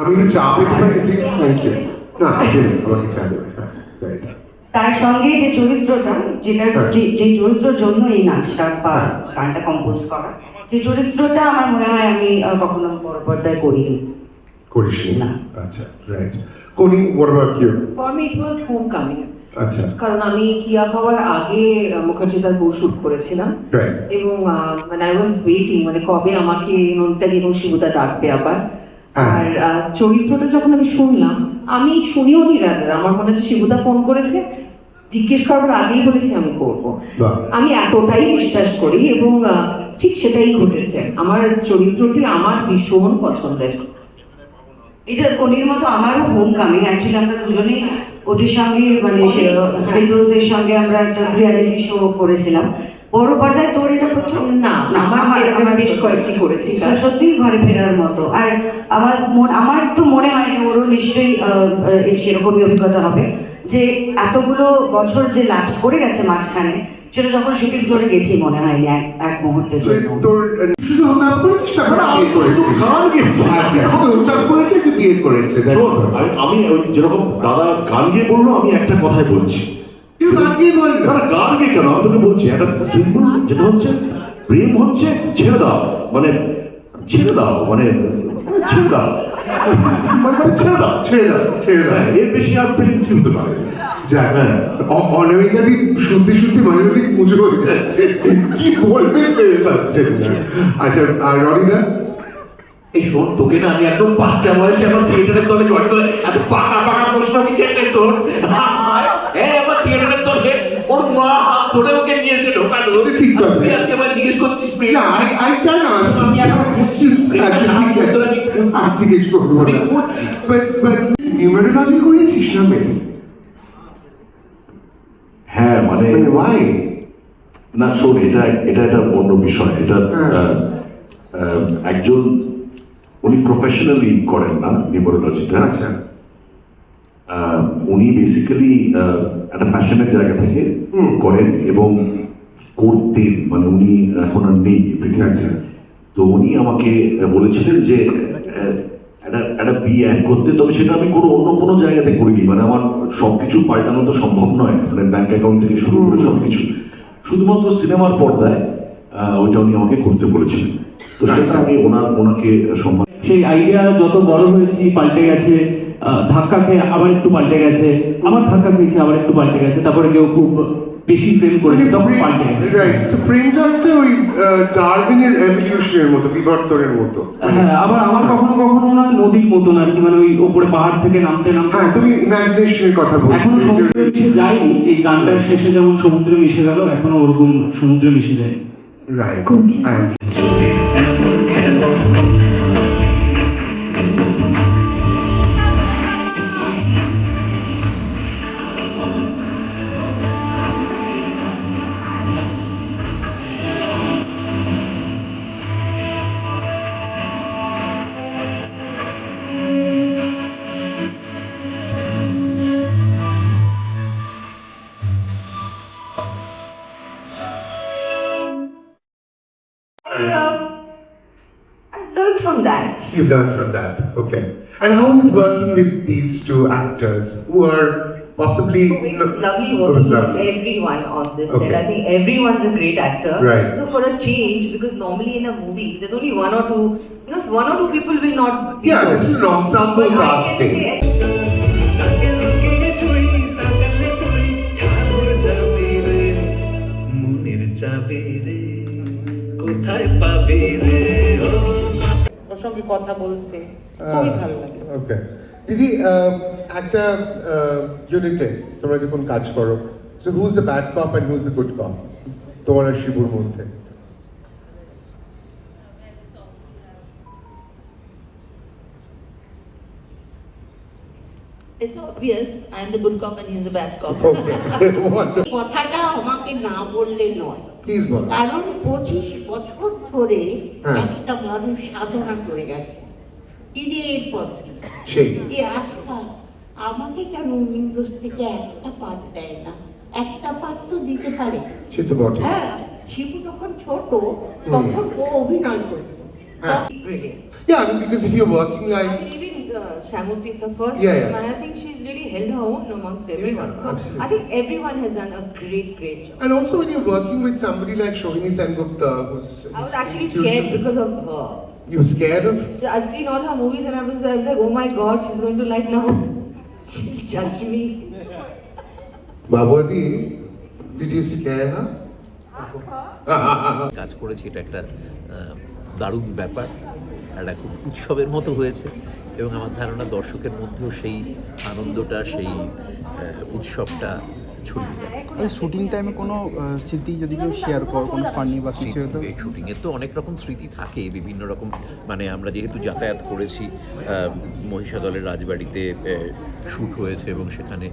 আমি একটু চা পেতে পারি প্লিজ? Thank you. না আমাকে চা দেবে। হ্যাঁ, তার সঙ্গে যে চরিত্রটা, যেটা যে চরিত্রের জন্য এই নাচটা বা গানটা কম্পোজ করা, সেই চরিত্রটা আমার মনে হয় আমি কখনো বড় পর্দায় করিনি। করিসনি? না। আচ্ছা, রাইট। কোনি, what about you? For me it was Homecoming. আচ্ছা, কারণ আমি কিয়া হওয়ার আগে মুখার্জি তার বউ শুট করেছিলাম রাইট। এবং মানে আই ওয়াজ ওয়েটিং মানে কবে আমাকে নন্দিতাদি এবং শিবুদা ডাকবে আবার। আর চরিত্রটা যখন আমি শুনলাম, আমি শুনিও নি রাতে, আমার মনে হচ্ছে শিবুদা ফোন করেছে, জিজ্ঞেস করবার আগেই বলেছি আমি করবো। আমি এতটাই বিশ্বাস করি এবং ঠিক সেটাই ঘটেছে। আমার চরিত্রটি আমার ভীষণ পছন্দের। এটা কনির মতো আমারও হোম কামিং। অ্যাকচুয়ালি আমরা দুজনেই ওদের সঙ্গে মানে ফিরোজের সঙ্গে আমরা একটা রিয়ালিটি শো করেছিলাম। বড় পর্দায় তোর এটা প্রথম? না, আমার বেশ কয়েকটি করেছি। সত্যিই ঘরে ফেরার মতো। আর আমার তো মনে হয় না, ওরও নিশ্চয়ই সেরকমই অভিজ্ঞতা হবে, যে এতগুলো বছর যে ল্যাপস করে গেছে মাঝখানে, সেটা যখন শুটিং ফ্লোরে গেছি মনে হয়নি এক মুহূর্তের জন্য। তোর শুধু হোমনাপ করেছিস না? আমি করেছি। গান গেয়েছি। আচ্ছা, শুধু হোমনাপ করেছে, তুই বিয়ে করেছে। আমি ওই যেরকম দাদা গান গিয়ে বললো, আমি একটা কথাই বলছি। তুই গান গিয়ে বল না। গান গিয়ে কেন? আমি তোকে বলছি একটা সিম্পল, যেটা হচ্ছে প্রেম হচ্ছে ছেড়ে দাও, মানে ছেড়ে দাও, মানে ছেড়ে দাও, মানে ছেড়ে দাও, ছেড়ে দাও, ছেড়ে দাও। এর বেশি আর প্রেম কি হতে পারে? যাক, অনামিকাদি শুনতে শুনতে মাঝে মাঝে পুজো হয়ে যাচ্ছে, কি বলবে পেরে পাচ্ছেন না। আচ্ছা, আর রনিদা? এই শোন, তোকে না আমি একদম বাচ্চা বয়সে আমার থিয়েটারের দলে জয়েন করে এত পাকা পাকা প্রশ্ন আমি চেষ্টা তোর আমার থিয়েটারের দলে ওর মা হাত ধরে ওকে নিয়ে এসে ঢোকালো। ঠিক কথা। তুই আজকে আমার জিজ্ঞেস করছিস প্রিয়? না, I can ask. আমি এখনো খুঁজছি। আচ্ছা, ঠিক আছে, আর জিজ্ঞেস করবো আমি না। খুঁজছি। But numerology করেছিস না মেয়ে? হ্যাঁ, মানে why? না শোন, এটা একটা অন্য বিষয়। এটা একজন উনি প্রফেশনালি করেন না নিউমেরোলজিটা। আচ্ছা, উনি বেসিক্যালি একটা প্যাশনের জায়গা থেকে করেন এবং করতেন, মানে উনি এখন আর নেই পৃথিবীতে। তো উনি আমাকে বলেছিলেন যে একটা বি অ্যাড করতে, তবে সেটা আমি অন্য কোনো জায়গাতে করিনি। মানে আমার সবকিছু পাল্টানো তো সম্ভব নয়, মানে ব্যাংক অ্যাকাউন্ট থেকে শুরু করে সবকিছু, শুধুমাত্র সিনেমার পর্দায় ওইটা উনি আমাকে করতে বলেছিলেন। তো সেটা আমি ওনাকে সম্মান। সেই আইডিয়া যত বড় হয়েছি পাল্টে গেছে, ধাক্কা খেয়ে আবার একটু পাল্টে গেছে, আবার ধাক্কা খেয়েছে আবার একটু পাল্টে গেছে, তারপরে কেউ খুব বেশি প্রেম করেছে তখন পাল্টে গেছে। রাইট। সো প্রেমটা একটা ওই ডারউইনের এভলিউশনের মতো, বিবর্তনের মতো। হ্যাঁ, আবার আমার কখনো কখনো না নদীর মতন আর কি, মানে ওই ওপরে পাহাড় থেকে নামতে নামতে। হ্যাঁ, তুমি ইমাজিনেশনের কথা বলছো। এখনো সমুদ্রে মিশে যায়নি, এই গানটার শেষে যেমন সমুদ্রে মিশে গেল, এখনো ওরকম সমুদ্রে মিশে যায়। Right. I learned from that. You learned from that. Okay. And how is it working with these two actors who are possibly? It was lovely It was working with lovely. everyone on this Okay. set. I think everyone's a great actor. Right. So for a change, because normally in a movie, there's only one or two, one or two people will not be. Yeah, this is an ensemble But I can casting. say ওর সঙ্গে কথা বলতে খুবই ভালো লাগে। ওকে দিদি, একটা ইউনিটে তোমরা যখন কাজ করো, so who is the bad cop and who is the good cop তোমার আর শিবুর মধ্যে? It's obvious I'm the good cop and he's the bad cop. Okay, wonderful. কথাটা আমাকে না বললে নয়, প্লিজ বল। কারণ 25 বছর ধরে হ্যাঁ। একটা মানুষ সাধনা করে গেছে, তিনি এরপর সেই যে আজকাল আমাকে কেন উইন্ডোজ থেকে একটা পাত দেয় না, একটা পাত তো দিতে পারে। সে তো বটে। হ্যাঁ, শিবু যখন ছোট তখন ও অভিনয় করত। হ্যাঁ। brilliant. Yeah, I mean, because if you're working like I mean, even Shamurti, it's her first Yeah, film, yeah. and I think she's really held her own amongst everyone. So absolutely. I think everyone has done a great job. And also when you're working with somebody like Shohini Sengupta, who's I was actually scared because of her. You were scared of? I've seen all her movies and I was like, oh my god, she's going to like now. She'll judge me. Babadi, did you scare her? কাজ করেছি, এটা একটা দারুণ ব্যাপার, একটা খুব উৎসবের মতো হয়েছে এবং আমার ধারণা দর্শকের মধ্যেও সেই আনন্দটা, সেই উৎসবটা ছড়িয়ে দেয়। শুটিং টাইমে কোনো স্মৃতি যদি কেউ শেয়ার করো, কোনো ফানি বা কিছু হতো? এই শুটিংয়ে তো অনেক রকম স্মৃতি থাকে, বিভিন্ন রকম, মানে আমরা যেহেতু যাতায়াত করেছি, মহিষাদলের রাজবাড়িতে শ্যুট হয়েছে এবং সেখানে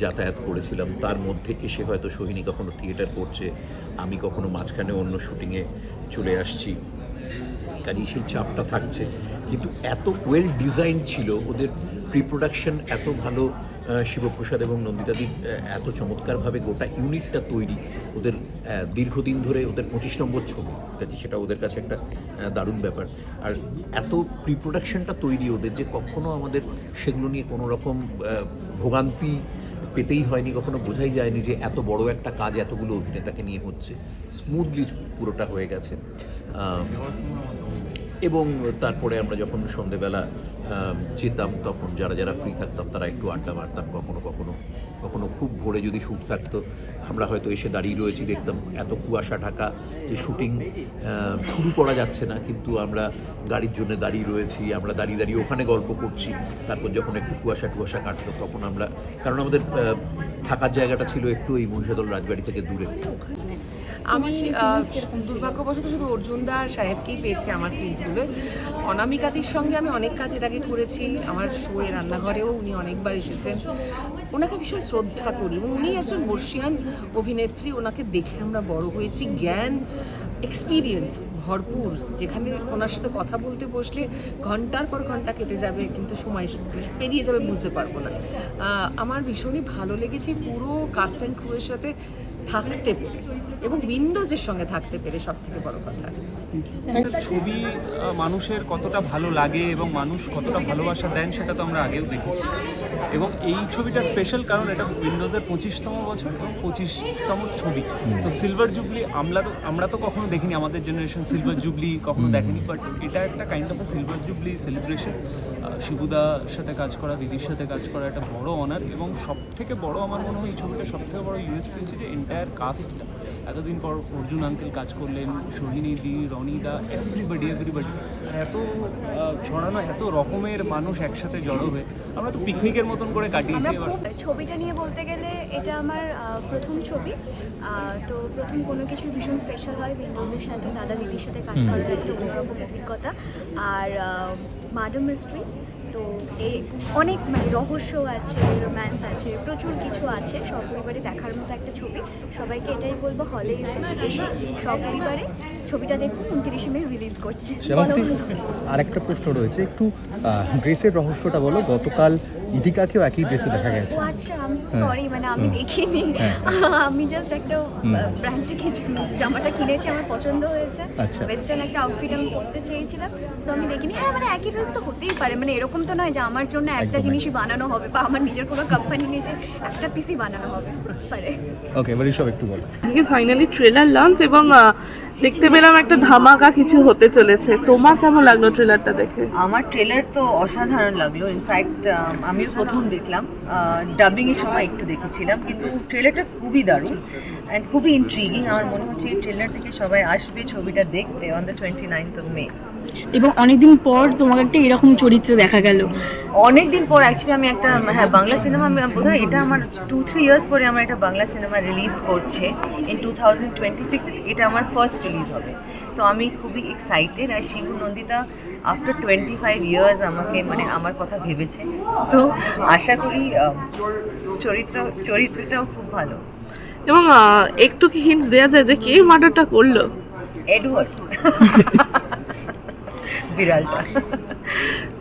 যাতায়াত করেছিলাম, তার মধ্যে এসে হয়তো সোহিনী কখনো থিয়েটার করছে, আমি কখনো মাঝখানে অন্য শুটিংয়ে চলে আসছি, কাজেই সেই চাপটা থাকছে। কিন্তু এত ওয়েল ডিজাইন ছিল ওদের প্রি প্রোডাকশন, এত ভালো, শিবপ্রসাদ এবং নন্দিতাদির এত চমৎকারভাবে গোটা ইউনিটটা তৈরি, ওদের দীর্ঘদিন ধরে ওদের 25 নম্বর ছবি, কাজে সেটা ওদের কাছে একটা দারুণ ব্যাপার। আর এত প্রি প্রোডাকশনটা তৈরি ওদের, যে কখনো আমাদের সেগুলো নিয়ে কোনো রকম ভোগান্তি পেতেই হয়নি, কখনো বোঝাই যায়নি যে এত বড় একটা কাজ এতগুলো অভিনেতাকে নিয়ে হচ্ছে, স্মুথলি পুরোটা হয়ে গেছে। এবং তারপরে আমরা যখন সন্ধেবেলা যেতাম, তখন যারা ফ্রি থাকতাম তারা একটু আড্ডা মারতাম, কখনো খুব ভোরে যদি শ্যুট থাকতো, আমরা হয়তো এসে দাঁড়িয়ে রয়েছি, দেখতাম এত কুয়াশা ঢাকা যে শ্যুটিং শুরু করা যাচ্ছে না, কিন্তু আমরা গাড়ির জন্য দাঁড়িয়ে রয়েছি, আমরা দাঁড়িয়ে ওখানে গল্প করছি। তারপর যখন একটু কুয়াশা কাটলো, তখন আমরা, কারণ আমাদের থাকার জায়গাটা ছিল একটু এই মহিষাদল রাজবাড়ি থেকে দূরে। আমি দুর্ভাগ্যবশত শুধু অর্জুনদার সাহেবকেই পেয়েছি আমার সিরিজগুলো। অনামিকাদির সঙ্গে আমি অনেক কাজ এর আগে করেছি, আমার শোয়ে রান্নাঘরেও উনি অনেকবার এসেছেন। ওনাকে ভীষণ শ্রদ্ধা করি এবং উনি একজন বর্ষিয়ান অভিনেত্রী, ওনাকে দেখে আমরা বড় হয়েছি। জ্ঞান, এক্সপিরিয়েন্স ভরপুর, যেখানে ওনার সাথে কথা বলতে বসলে ঘন্টার পর ঘন্টা কেটে যাবে, কিন্তু সময় পেরিয়ে যাবে বুঝতে পারবো না। আমার ভীষণই ভালো লেগেছে পুরো কাস্ট অ্যান্ড ক্রুয়ের সাথে থাকতে পেরে এবং উইন্ডোজের সঙ্গে থাকতে পেরে, সব থেকে বড় কথা। ছবি মানুষের কতটা ভালো লাগে এবং মানুষ কতটা ভালোবাসা দেন সেটা তো আমরা আগেও দেখেছি, এবং এই ছবিটা স্পেশাল কারণ এটা উইন্ডোজের 25তম বছর এবং 25তম ছবি। তো সিলভার জুবলি আমরা তো কখনো দেখিনি, আমাদের জেনারেশন সিলভার জুবলি কখনো দেখেনি, বাট এটা একটা kind of silver jubilee celebration. শিবুদার সাথে কাজ করা, দিদির সাথে কাজ করা একটা বড় অনার, এবং সব থেকে বড় আমার মনে হয় এই ছবিটা সব থেকে বড় ইউএসপি হচ্ছে যে এন্টায়ার কাস্টটা এতদিন পর অর্জুন আঙ্কেল কাজ করলেন, সোহিনী দি, রনিদা, এভরিবডি, এত ছড়ানো, এত রকমের মানুষ একসাথে জড়ো হয়ে আমরা তো পিকনিকের মতন করে কাটিয়েছি। ছবিটা নিয়ে বলতে গেলে এটা আমার প্রথম ছবি, তো প্রথম কোনো কিছু ভীষণ স্পেশাল হয়। উইন্ডোজের সাথে, দাদা দিদির সাথে কাজ করার একটা অন্যরকম অভিজ্ঞতা। আর মার্ডার মিস্ট্রি, তো অনেক মানে রহস্য আছে, রোম্যান্স আছে, প্রচুর কিছু আছে, সপরিবারে দেখার মতো একটা ছবি। সবাইকে এটাই বলবো, হলে এসে সপরিবারে ছবিটা দেখুন। 29 মে রিলিজ করছে। আরেকটা প্রশ্ন রয়েছে, একটু ড্রেসের রহস্যটা বলো। গতকাল ইদিকাকেও একই ড্রেসে দেখা গেছে। ও আচ্ছা, আমি সরি, মানে আমি দেখিনি। আমি জাস্ট একটা ব্র্যান্ড থেকে জামাটা কিনেছি, আমার পছন্দ হয়েছে। ওয়েস্টার্ন একটা আউটফিট আমি পরতে চেয়েছিলাম, সো আমি দেখিনি। হ্যাঁ, মানে একই ড্রেস তো হতেই পারে, মানে এরকম তো নয় যে আমার জন্য একটা জিনিসই বানানো হবে বা আমার নিজের কোনো কোম্পানি নিয়ে যে একটা পিসই বানানো হবে, হতে পারে। ওকে, এবার সব একটু বলো। আজকে ফাইনালি ট্রেলার লঞ্চ এবং দেখতে পেলাম একটা ধামাকা কিছু হতে চলেছে। তোমার কেমন লাগলো ট্রেলারটা দেখে? আমার ট্রেলার তো অসাধারণ লাগলো। ইনফ্যাক্ট আমিও প্রথম দেখলাম, ডাবিংয়ের সময় একটু দেখেছিলাম, কিন্তু ট্রেলারটা খুবই দারুণ অ্যান্ড খুবই ইন্ট্রিগিং। আমার মনে হচ্ছে এই ট্রেলার থেকে সবাই আসবে ছবিটা দেখতে on the 29th of May। এবং অনেকদিন পর তোমাকে একটা এরকম চরিত্র দেখা গেল। অনেকদিন পর অ্যাকচুয়ালি আমি একটা বাংলা সিনেমা, বোধহয় এটা আমার 2-3 ইয়ার্স পরে আমার একটা বাংলা সিনেমা রিলিজ করছে ইন 2026। এটা আমার ফার্স্ট রিলিজ হবে, তো আমি খুবই এক্সাইটেড। আর শিবু নন্দিতা আফটার 25 ইয়ার্স আমাকে, মানে আমার কথা ভেবেছে, তো আশা করি চরিত্রটাও খুব ভালো। এবং একটু কি হিন্টস দেওয়া যায় যে কে মার্ডারটা করলো? এডওয়ার্ড, বিড়ালটা।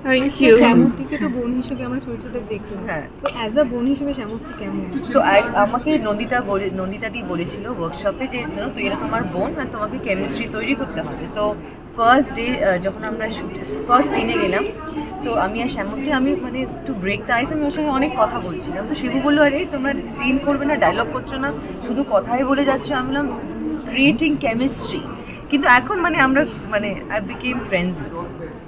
Thank you. শ্যামর্তিকে তো বোন হিসেবে আমরা চরিত্রটা দেখলাম, হ্যাঁ, তো অ্যাজ আ বোন হিসেবে শ্যামর্তি কেমন? তো আমাকে নন্দিতা দি বলেছিল ওয়ার্কশপে যে তুই এরকম আমার বোন, আর তোমাকে কেমিস্ট্রি তৈরি করতে হবে। তো ফার্স্ট ডে যখন আমরা ফার্স্ট সিনে গেলাম, তো আমি আর শ্যামকে আমি মানে একটু ব্রেক দ্য আইস, আমি ওর সঙ্গে অনেক কথা বলছিলাম। তো শিবু বললো, আরে তোমরা সিন করবে না, ডায়লগ করছো না, শুধু কথাই বলে যাচ্ছ। আমি বললাম ক্রিয়েটিং কেমিস্ট্রি। কিন্তু এখন মানে আমরা মানে আই বিকেম ফ্রেন্ডস।